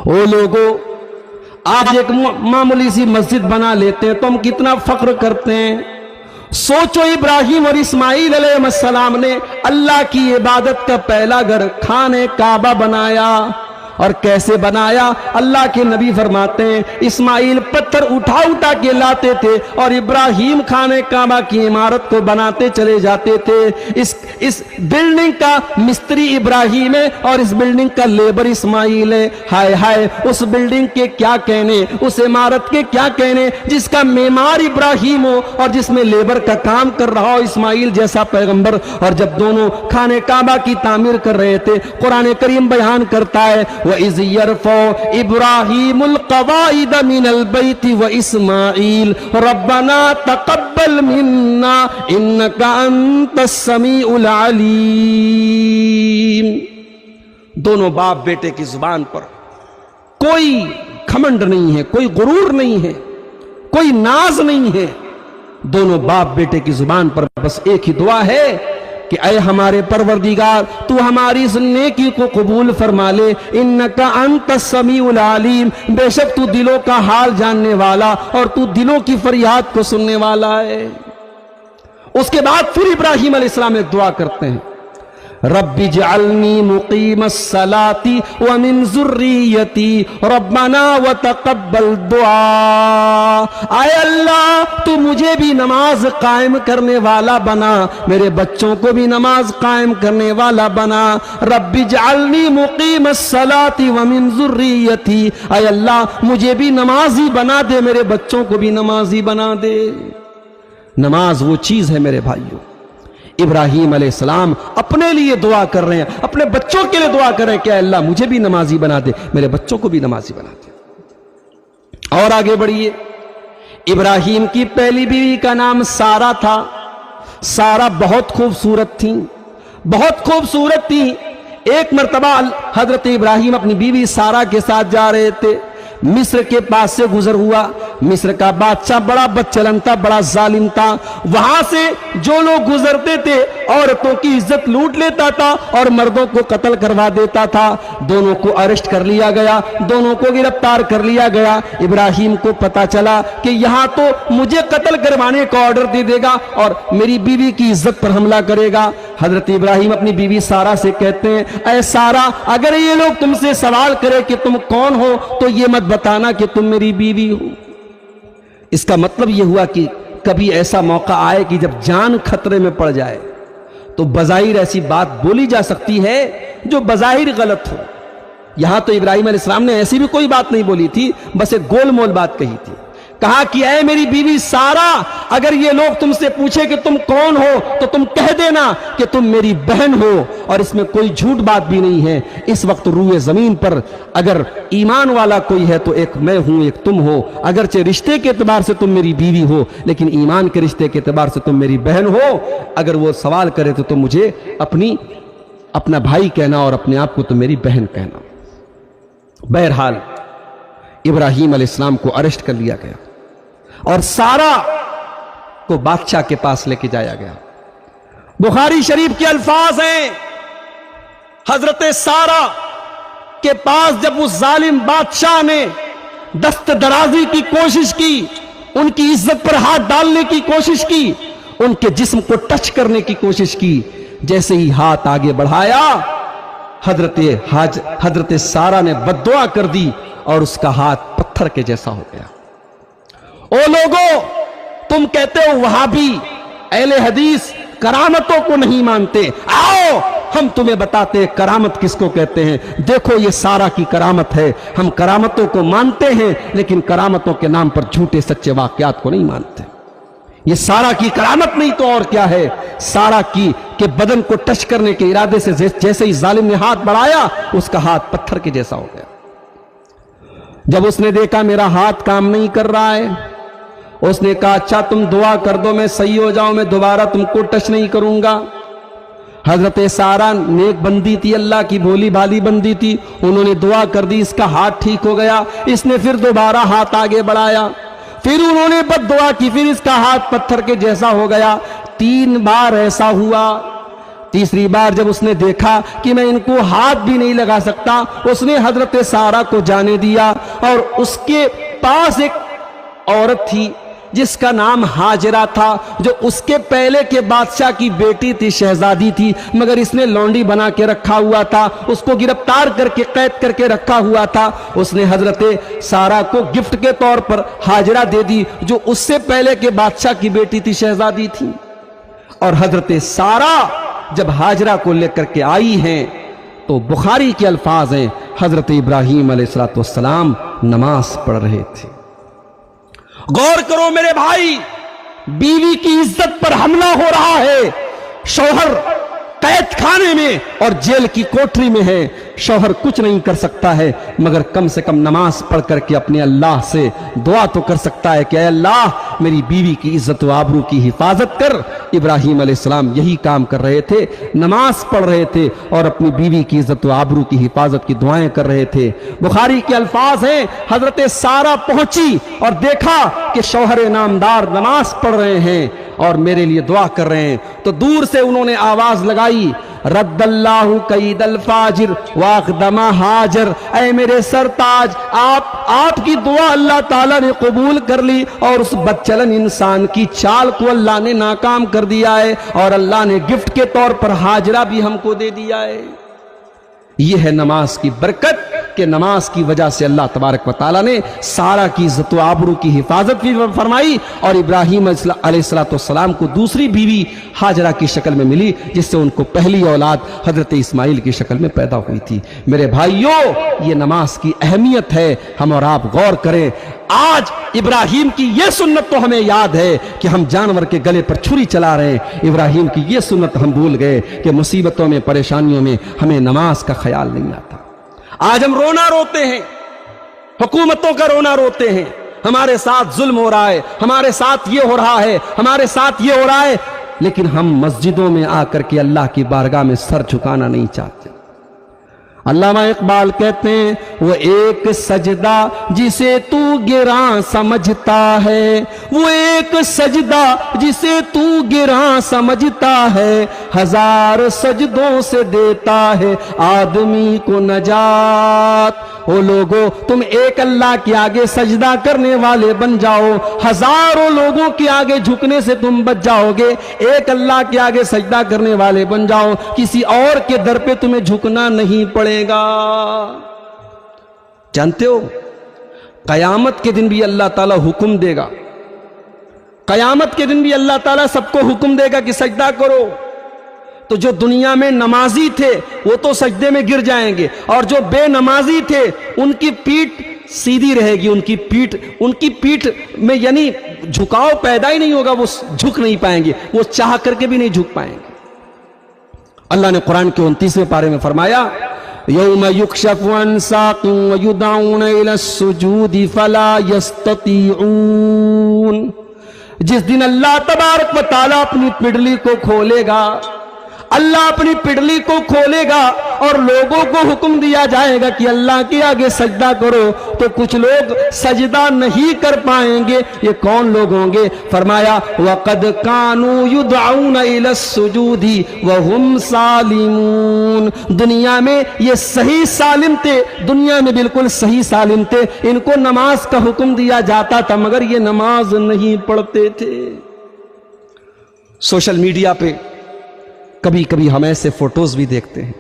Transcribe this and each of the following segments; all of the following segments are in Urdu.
او لوگوں، آج ایک معمولی سی مسجد بنا لیتے ہیں تو ہم کتنا فخر کرتے ہیں۔ سوچو ابراہیم اور اسماعیل علیہ السلام نے اللہ کی عبادت کا پہلا گھر خانہ کعبہ بنایا، اور کیسے بنایا؟ اللہ کے نبی فرماتے ہیں اسماعیل پتھر اٹھا اٹھا کے لاتے تھے اور ابراہیم خانہ کعبہ کی عمارت کو بناتے چلے جاتے تھے۔ اس بلڈنگ کا مستری ابراہیم ہے اور اس بلڈنگ کا لیبر اسماعیل ہے۔ ہائے ہائے، اس بلڈنگ کے کیا کہنے، اس عمارت کے کیا کہنے جس کا معمار ابراہیم ہو اور جس میں لیبر کا کام کر رہا ہو اسماعیل جیسا پیغمبر۔ اور جب دونوں خانہ کعبہ کی تعمیر کر رہے تھے، قرآن کریم بیان کرتا ہے وَإِذْ يَرْفَعُ إِبْرَاهِيمُ الْقَوَاعِدَ مِنَ الْبَيْتِ وَإِسْمَاعِيلُ رَبَّنَا تَقَبَّلْ مِنَّا إِنَّكَ أَنْتَ السَّمِيعُ الْعَلِيمُ۔ دونوں باپ بیٹے کی زبان پر کوئی گھمنڈ نہیں ہے، کوئی غرور نہیں ہے، کوئی ناز نہیں ہے۔ دونوں باپ بیٹے کی زبان پر بس ایک ہی دعا ہے کہ اے ہمارے پروردگار، تو ہماری اس نیکی کو قبول فرما لے۔ انکا انت السمیع العلیم، بے شک تو دلوں کا حال جاننے والا اور تو دلوں کی فریاد کو سننے والا ہے۔ اس کے بعد پھر ابراہیم علیہ السلام ایک دعا کرتے ہیں، رب اجعلنی مقیم الصلاۃ ومن ذریتی ربنا وتقبل دعا۔ اے اللہ، تو مجھے بھی نماز قائم کرنے والا بنا، میرے بچوں کو بھی نماز قائم کرنے والا بنا۔ رب اجعلنی مقیم الصلاۃ ومن ذریتی، اے اللہ مجھے بھی نمازی بنا دے، میرے بچوں کو بھی نمازی بنا دے۔ نماز وہ چیز ہے میرے بھائیوں، ابراہیم علیہ السلام اپنے لیے دعا کر رہے ہیں، اپنے بچوں کے لیے دعا کر رہے ہیں کہ اللہ مجھے بھی نمازی بنا دے، میرے بچوں کو بھی نمازی بنا دے۔ اور آگے بڑھیے، ابراہیم کی پہلی بیوی کا نام سارہ تھا۔ سارہ بہت خوبصورت تھی، بہت خوبصورت تھی۔ ایک مرتبہ حضرت ابراہیم اپنی بیوی سارہ کے ساتھ جا رہے تھے، مصر کے پاس سے گزر ہوا۔ مصر کا بادشاہ بڑا بدچلن تھا، بڑا ظالم تھا۔ وہاں سے جو لوگ گزرتے تھے عورتوں کی عزت لوٹ لیتا تھا اور مردوں کو قتل کروا دیتا تھا۔ دونوں کو اریسٹ کر لیا گیا، دونوں کو گرفتار کر لیا گیا۔ ابراہیم کو پتا چلا کہ یہاں تو مجھے قتل کروانے کا آرڈر دے دے گا اور میری بیوی کی عزت پر حملہ کرے گا۔ حضرت ابراہیم اپنی بیوی سارہ سے کہتے ہیں، اے سارہ، اگر یہ لوگ تم سے سوال کرے کہ تم کون ہو تو یہ مت بتانا کہ تم میری بیوی ہو۔ اس کا مطلب یہ ہوا کہ کبھی ایسا موقع آئے کہ جب جان خطرے میں پڑ جائے تو بظاہر ایسی بات بولی جا سکتی ہے جو بظاہر غلط ہو۔ یہاں تو ابراہیم علیہ السلام نے ایسی بھی کوئی بات نہیں بولی تھی، بس ایک گول مول بات کہی تھی۔ کہا کہ اے میری بیوی سارہ، اگر یہ لوگ تم سے پوچھے کہ تم کون ہو تو تم کہہ دینا کہ تم میری بہن ہو، اور اس میں کوئی جھوٹ بات بھی نہیں ہے۔ اس وقت روئے زمین پر اگر ایمان والا کوئی ہے تو ایک میں ہوں، ایک تم ہو۔ اگرچہ رشتے کے اعتبار سے تم میری بیوی ہو لیکن ایمان کے رشتے کے اعتبار سے تم میری بہن ہو۔ اگر وہ سوال کرے تو تم مجھے اپنا بھائی کہنا اور اپنے آپ کو تم میری بہن کہنا۔ بہرحال ابراہیم علیہ السلام کو اریسٹ کر لیا گیا اور سارہ کو بادشاہ کے پاس لے کے جایا گیا۔ بخاری شریف کے الفاظ ہیں، حضرت سارہ کے پاس جب اس ظالم بادشاہ نے دست درازی کی کوشش کی، ان کی عزت پر ہاتھ ڈالنے کی کوشش کی، ان کے جسم کو ٹچ کرنے کی کوشش کی، جیسے ہی ہاتھ آگے بڑھایا حضرت سارہ نے بددعا کر دی اور اس کا ہاتھ پتھر کے جیسا ہو گیا۔ او لوگو، تم کہتے ہو وہابی، اہل حدیث کرامتوں کو نہیں مانتے، آؤ ہم تمہیں بتاتے ہیں کرامت کس کو کہتے ہیں۔ دیکھو یہ سارہ کی کرامت ہے۔ ہم کرامتوں کو مانتے ہیں لیکن کرامتوں کے نام پر جھوٹے سچے واقعات کو نہیں مانتے۔ یہ سارہ کی کرامت نہیں تو اور کیا ہے؟ سارہ کی کہ بدن کو ٹچ کرنے کے ارادے سے جیسے ہی ظالم نے ہاتھ بڑھایا اس کا ہاتھ پتھر کے جیسا ہو گیا۔ جب اس نے دیکھا میرا ہاتھ کام نہیں کر رہا ہے، اس نے کہا اچھا تم دعا کر دو میں صحیح ہو جاؤں، میں دوبارہ تم کو ٹچ نہیں کروں گا۔ حضرت سارہ نیک بندی تھی، اللہ کی بھولی بھالی بندی تھی، انہوں نے دعا کر دی، اس کا ہاتھ ٹھیک ہو گیا۔ اس نے پھر دوبارہ ہاتھ آگے بڑھایا، پھر انہوں نے بد دعا کی، پھر اس کا ہاتھ پتھر کے جیسا ہو گیا۔ 3 بار ایسا ہوا، تیسری بار جب اس نے دیکھا کہ میں ان کو ہاتھ بھی نہیں لگا سکتا، اس نے حضرت سارہ کو جانے دیا، اور اس کے پاس ایک عورت تھی جس کا نام ہاجرہ تھا، جو اس کے پہلے کے بادشاہ کی بیٹی تھی، شہزادی تھی، مگر اس نے لونڈی بنا کے رکھا ہوا تھا، اس کو گرفتار کر کے قید کر کے رکھا ہوا تھا۔ اس نے حضرت سارہ کو گفٹ کے طور پر ہاجرہ دے دی، جو اس سے پہلے کے بادشاہ کی بیٹی تھی، شہزادی تھی۔ اور حضرت سارہ جب ہاجرہ کو لے کر کے آئی ہیں تو بخاری کے الفاظ ہیں، حضرت ابراہیم علیہ السلام نماز پڑھ رہے تھے۔ غور کرو میرے بھائی، بیوی کی عزت پر حملہ ہو رہا ہے، شوہر قید خانے میں اور جیل کی کوٹری میں ہے، شوہر کچھ نہیں کر سکتا ہے، مگر کم سے کم نماز پڑھ کر کے اپنے اللہ سے دعا تو کر سکتا ہے کہ اے اللہ میری بیوی کی عزت و آبرو کی حفاظت کر۔ ابراہیم علیہ السلام یہی کام کر رہے تھے، نماز پڑھ رہے تھے اور اپنی بیوی کی عزت و آبرو کی حفاظت کی دعائیں کر رہے تھے۔ بخاری کے الفاظ ہیں، حضرت سارہ پہنچی اور دیکھا کہ شوہر نامدار نماز پڑھ رہے ہیں اور میرے لیے دعا کر رہے ہیں، تو دور سے انہوں نے آواز لگائی، رد اللہ قید الفاجر واقدم ہاجر، اے میرے سرتاج، آپ کی دعا اللہ تعالیٰ نے قبول کر لی اور اس بدچلن انسان کی چال کو اللہ نے ناکام کر دیا ہے، اور اللہ نے گفٹ کے طور پر ہاجرہ بھی ہم کو دے دیا ہے۔ یہ ہے نماز کی برکت کہ نماز کی وجہ سے اللہ تبارک و تعالیٰ نے سارہ کی عزت و آبرو کی حفاظت بھی فرمائی، اور ابراہیم علیہ السلام کو دوسری بیوی ہاجرہ کی شکل میں ملی، جس سے ان کو پہلی اولاد حضرت اسماعیل کی شکل میں پیدا ہوئی تھی۔ میرے بھائیوں، یہ نماز کی اہمیت ہے، ہم اور آپ غور کریں۔ آج ابراہیم کی یہ سنت تو ہمیں یاد ہے کہ ہم جانور کے گلے پر چھری چلا رہے ہیں، ابراہیم کی یہ سنت ہم بھول گئے کہ مصیبتوں میں، پریشانیوں میں ہمیں نماز کا خیال نہیں آتا۔ آج ہم رونا روتے ہیں، حکومتوں کا رونا روتے ہیں، ہمارے ساتھ ظلم ہو رہا ہے، ہمارے ساتھ یہ ہو رہا ہے، ہمارے ساتھ یہ ہو رہا ہے، لیکن ہم مسجدوں میں آ کر کے اللہ کی بارگاہ میں سر جھکانا نہیں چاہتے۔ علامہ اقبال کہتے ہیں، وہ ایک سجدہ جسے تو گراں سمجھتا ہے، وہ ایک سجدہ جسے تو گراں سمجھتا ہے، ہزار سجدوں سے دیتا ہے آدمی کو نجات۔ او لوگو، تم ایک اللہ کے آگے سجدہ کرنے والے بن جاؤ، ہزاروں لوگوں کے آگے جھکنے سے تم بچ جاؤ گے، ایک اللہ کے آگے سجدہ کرنے والے بن جاؤ، کسی اور کے در پہ تمہیں جھکنا نہیں پڑے گا۔ جانتے ہو قیامت کے دن بھی اللہ تعالیٰ حکم دے گا، قیامت کے دن بھی اللہ تعالیٰ سب کو حکم دے گا کہ سجدہ کرو۔ تو جو دنیا میں نمازی تھے وہ تو سجدے میں گر جائیں گے، اور جو بے نمازی تھے ان کی پیٹھ سیدھی رہے گی، ان کی پیٹھ میں یعنی جھکاؤ پیدا ہی نہیں ہوگا، وہ جھک نہیں پائیں گے، وہ چاہ کر کے بھی نہیں جھک پائیں گے۔ اللہ نے قرآن کے 29ویں پارے میں فرمایا، یوم یکشف عن ساق ویدعون الی السجود فلا یستطیعون، جس دن اللہ تبارک و تعالیٰ اپنی پڈلی کو کھولے گا، اللہ اپنی پڈلی کو کھولے گا اور لوگوں کو حکم دیا جائے گا کہ اللہ کے آگے سجدہ کرو، تو کچھ لوگ سجدہ نہیں کر پائیں گے۔ یہ کون لوگ ہوں گے؟ فرمایا وَقَدْ كَانُوا يُدْعَوْنَ إِلَى السُّجُودِ وَهُمْ سَالِمُونَ، دنیا میں یہ صحیح سالم تھے، دنیا میں بالکل صحیح سالم تھے، ان کو نماز کا حکم دیا جاتا تھا مگر یہ نماز نہیں پڑھتے تھے۔ سوشل میڈیا پہ کبھی کبھی ہم ایسے فوٹوز بھی دیکھتے ہیں،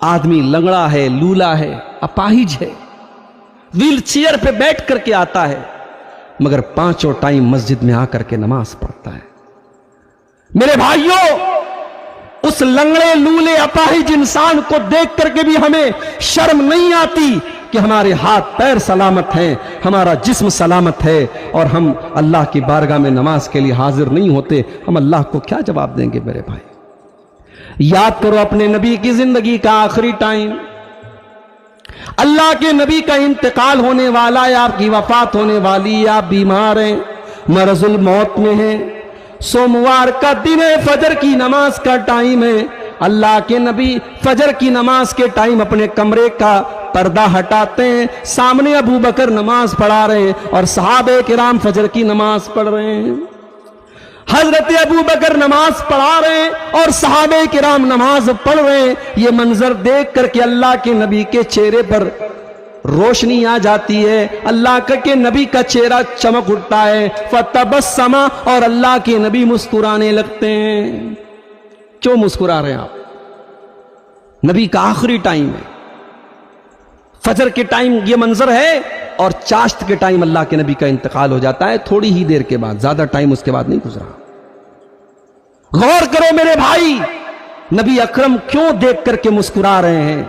آدمی لنگڑا ہے، لولا ہے، اپاہج ہے، ویل چیئر پہ بیٹھ کر کے آتا ہے، مگر پانچوں ٹائم مسجد میں آ کر کے نماز پڑھتا ہے۔ میرے بھائیوں، اس لنگڑے لولے اپاہج انسان کو دیکھ کر کے بھی ہمیں شرم نہیں آتی کہ ہمارے ہاتھ پیر سلامت ہیں، ہمارا جسم سلامت ہے، اور ہم اللہ کی بارگاہ میں نماز کے لیے حاضر نہیں ہوتے، ہم اللہ کو کیا جواب دیں گے؟ میرے بھائی، یاد کرو اپنے نبی کی زندگی کا آخری ٹائم، اللہ کے نبی کا انتقال ہونے والا ہے، آپ کی وفات ہونے والی ہے، آپ بیمار ہیں، مرض الموت میں ہیں، سوموار کا دن ہے، فجر کی نماز کا ٹائم ہے، اللہ کے نبی فجر کی نماز کے ٹائم اپنے کمرے کا پردہ ہٹاتے ہیں، سامنے ابو بکر نماز پڑھا رہے ہیں اور صحابہ کرام فجر کی نماز پڑھ رہے ہیں۔ حضرت ابو بکر نماز پڑھا رہے ہیں اور صحابہ کرام نماز پڑھ رہے ہیں. یہ منظر دیکھ کر کے اللہ کے نبی کے چہرے پر روشنی آ جاتی ہے, اللہ کے نبی کا چہرہ چمک اٹھتا ہے. فتبسم, اور اللہ کے نبی مسکرانے لگتے ہیں. کیوں مسکرا رہے ہیں آپ؟ نبی کا آخری ٹائم ہے, فجر کے ٹائم یہ منظر ہے, اور چاشت کے ٹائم اللہ کے نبی کا انتقال ہو جاتا ہے تھوڑی ہی دیر کے بعد, زیادہ ٹائم اس کے بعد نہیں گزرا. غور کرو میرے بھائی, نبی اکرم کیوں دیکھ کر کے مسکرا رہے ہیں؟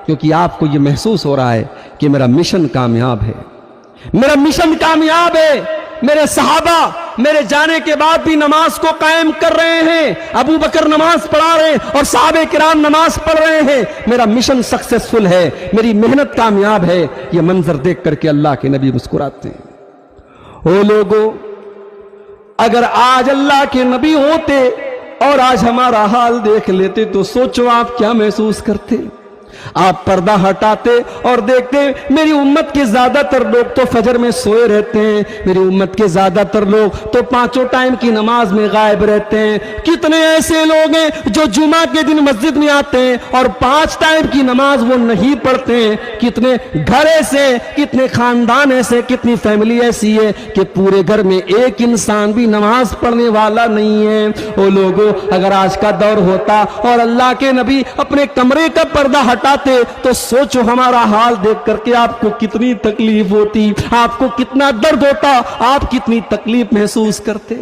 کیونکہ آپ کو یہ محسوس ہو رہا ہے کہ میرا مشن کامیاب ہے, میرا مشن کامیاب ہے. میرے صحابہ میرے جانے کے بعد بھی نماز کو قائم کر رہے ہیں, ابو بکر نماز پڑھا رہے ہیں اور صحابہ کرام نماز پڑھ رہے ہیں. میرا مشن سکسیسفل ہے, میری محنت کامیاب ہے. یہ منظر دیکھ کر کے اللہ کے نبی مسکراتے ہیں. او لوگو, اگر آج اللہ کے نبی ہوتے اور آج ہمارا حال دیکھ لیتے تو سوچو آپ کیا محسوس کرتے. آپ پردہ ہٹاتے اور دیکھتے میری امت کے زیادہ تر لوگ تو فجر میں سوئے رہتے ہیں, میری امت کے زیادہ تر لوگ تو 5 ٹائم کی نماز میں غائب رہتے ہیں. کتنے ایسے لوگ ہیں جو جمعہ کے دن مسجد میں آتے ہیں اور 5 ٹائم کی نماز وہ نہیں پڑھتے ہیں. کتنے گھر ایسے, کتنے خاندان ایسے, کتنی فیملی ایسی ہے کہ پورے گھر میں ایک انسان بھی نماز پڑھنے والا نہیں ہے. وہ لوگوں, اگر آج کا دور ہوتا اور اللہ کے نبی اپنے کمرے کا پردہ ہٹاتے تو سوچو ہمارا حال دیکھ کر کے آپ کو کتنی تکلیف ہوتی, آپ کو کتنا درد ہوتا, آپ کتنی تکلیف محسوس کرتے.